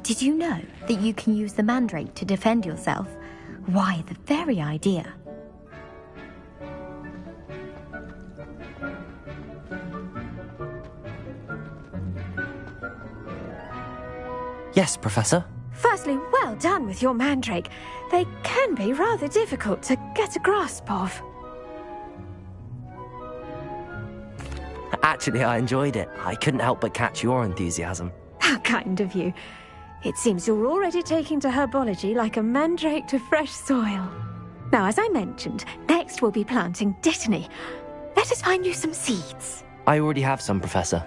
Did you know that you can use the mandrake to defend yourself? Why, the very idea. Yes, Professor. Firstly, well done with your mandrake. They can be rather difficult to get a grasp of. Actually, I enjoyed it. I couldn't help but catch your enthusiasm. How kind of you. It seems you're already taking to herbology like a mandrake to fresh soil. Now, as I mentioned, next we'll be planting dittany. Let us find you some seeds. I already have some, Professor.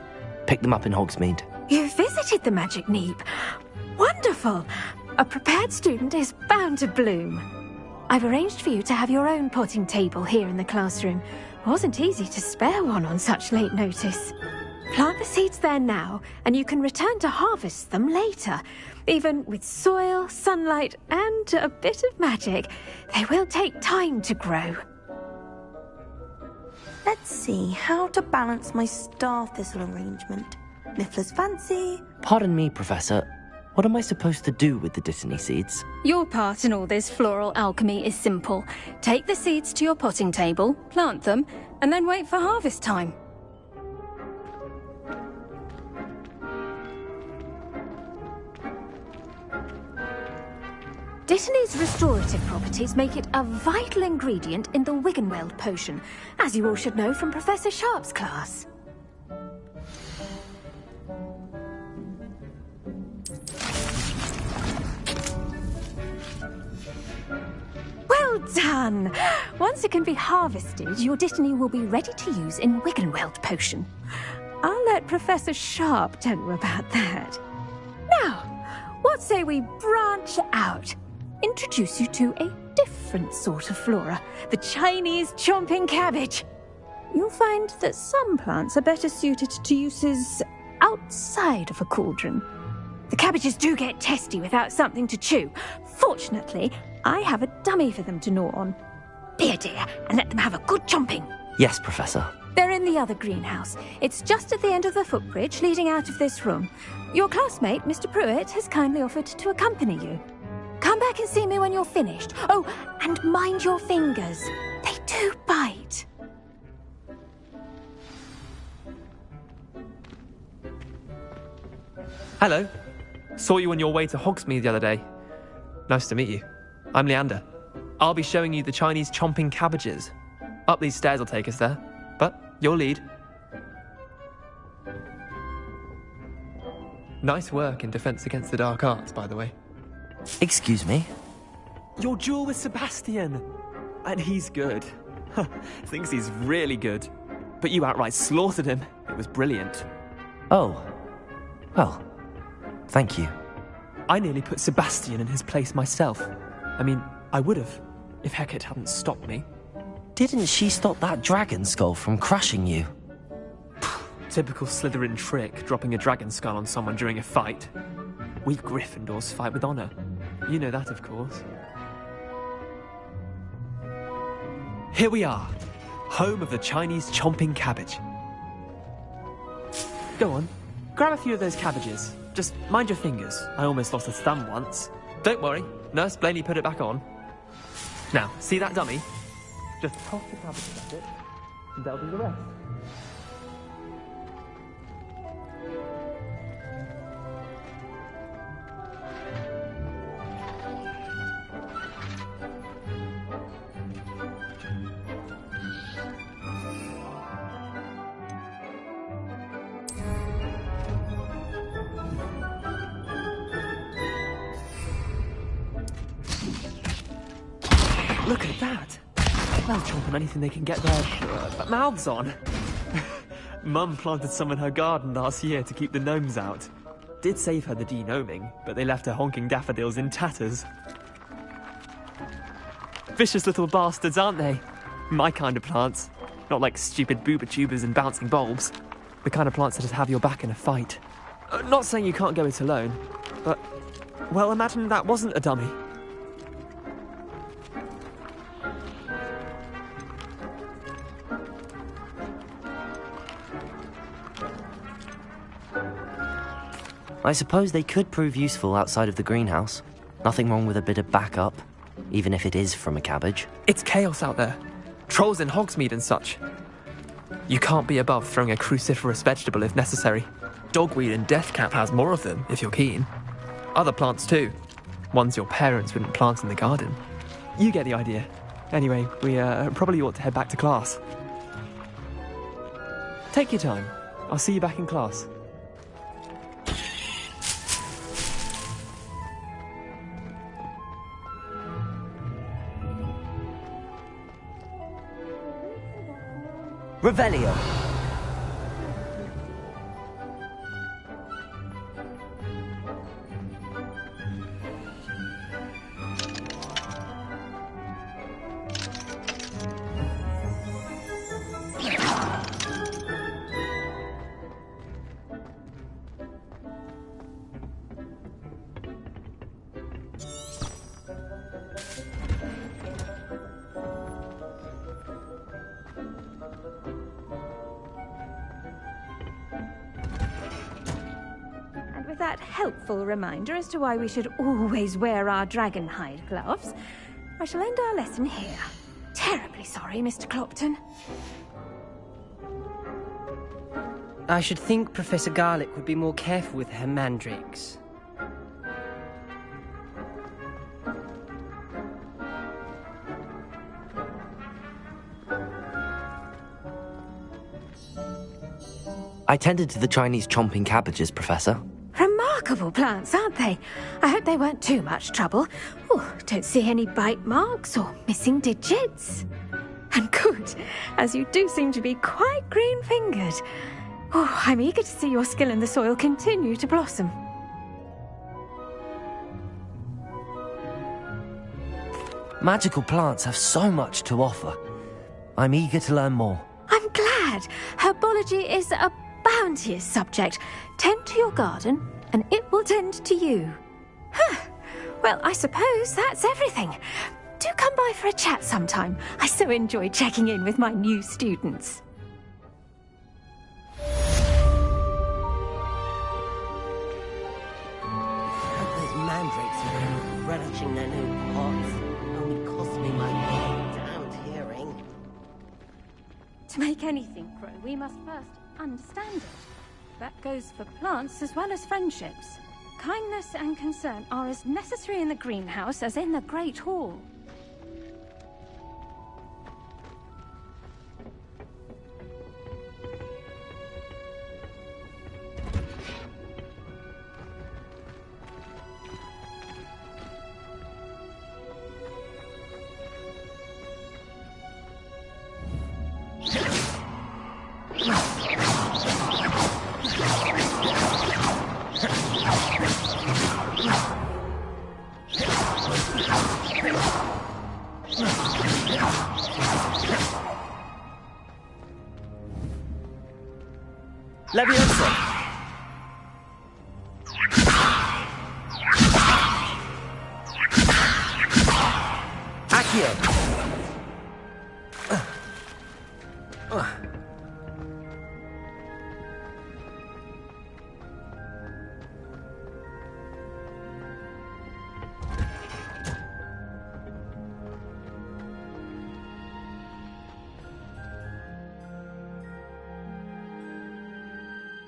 Picked them up in Hogsmeade. You visited the Magic Neep. Wonderful. A prepared student is bound to bloom. I've arranged for you to have your own potting table here in the classroom. Wasn't easy to spare one on such late notice. Plant the seeds there now, and you can return to harvest them later. Even with soil, sunlight, and a bit of magic, they will take time to grow. Let's see how to balance my star thistle arrangement. Niffler's fancy. Pardon me, Professor. What am I supposed to do with the Dittany seeds? Your part in all this floral alchemy is simple. Take the seeds to your potting table, plant them, and then wait for harvest time. Dittany's restorative properties make it a vital ingredient in the Wiggenweld potion, as you all should know from Professor Sharp's class. Well done! Once it can be harvested, your Dittany will be ready to use in Wiggenweld potion. I'll let Professor Sharp tell you about that. Now, what say we branch out? Introduce you to a different sort of flora, the Chinese chomping cabbage. You'll find that some plants are better suited to uses outside of a cauldron. The cabbages do get testy without something to chew. Fortunately, I have a dummy for them to gnaw on. Be a dear and let them have a good chomping. Yes, Professor. They're in the other greenhouse. It's just at the end of the footbridge leading out of this room. Your classmate, Mr. Pruitt, has kindly offered to accompany you. Come back and see me when you're finished. Oh, and mind your fingers. They do bite. Hello. Saw you on your way to Hogsmeade the other day. Nice to meet you. I'm Leander. I'll be showing you the Chinese chomping cabbages. Up these stairs will take us there, but you'll lead. Nice work in Defense Against the Dark Arts, by the way. Excuse me? Your duel with Sebastian. And he's good. Thinks he's really good. But you outright slaughtered him. It was brilliant. Oh. Well, thank you. I nearly put Sebastian in his place myself. I mean, I would have, if Hecate hadn't stopped me. Didn't she stop that dragon skull from crushing you? Typical Slytherin trick, dropping a dragon skull on someone during a fight. We Gryffindors fight with honor. You know that, of course. Here we are, home of the Chinese chomping cabbage. Go on, grab a few of those cabbages. Just mind your fingers. I almost lost a thumb once. Don't worry, Nurse Blaney put it back on. Now, see that dummy? Just toss the cabbages at it, and that'll do the rest. Look at that! They'll chomp on anything they can get their mouths on. Mum planted some in her garden last year to keep the gnomes out. Did save her the de-gnoming, but they left her honking daffodils in tatters. Vicious little bastards, aren't they? My kind of plants. Not like stupid booba tubers and bouncing bulbs. The kind of plants that'd have your back in a fight. Not saying you can't go it alone, but... well, imagine that wasn't a dummy. I suppose they could prove useful outside of the greenhouse. Nothing wrong with a bit of backup, even if it is from a cabbage. It's chaos out there. Trolls in Hogsmeade and such. You can't be above throwing a cruciferous vegetable if necessary. Dogweed and deathcap has more of them, if you're keen. Other plants too. Ones your parents wouldn't plant in the garden. You get the idea. Anyway, we probably ought to head back to class. Take your time. I'll see you back in class. Revelio. helpful reminder as to why we should always wear our dragonhide gloves, I shall end our lesson here. Terribly sorry, Mr. Clopton. I should think Professor Garlick would be more careful with her mandrakes. I tended to the Chinese chomping cabbages, Professor. Remarkable plants, aren't they? I hope they weren't too much trouble. Oh, don't see any bite marks or missing digits. And good, as you do seem to be quite green-fingered. Oh, I'm eager to see your skill in the soil continue to blossom. Magical plants have so much to offer. I'm eager to learn more. I'm glad. Herbology is a bounteous subject. Tend to your garden, and it will tend to you. Huh. Well, I suppose that's everything. Do come by for a chat sometime. I so enjoy checking in with my new students. Those mandrakes are relishing their new pots. Only cost me my damned hearing. To make anything grow, we must first understand it. That goes for plants as well as friendships. Kindness and concern are as necessary in the greenhouse as in the Great Hall. Leviosa! Accio!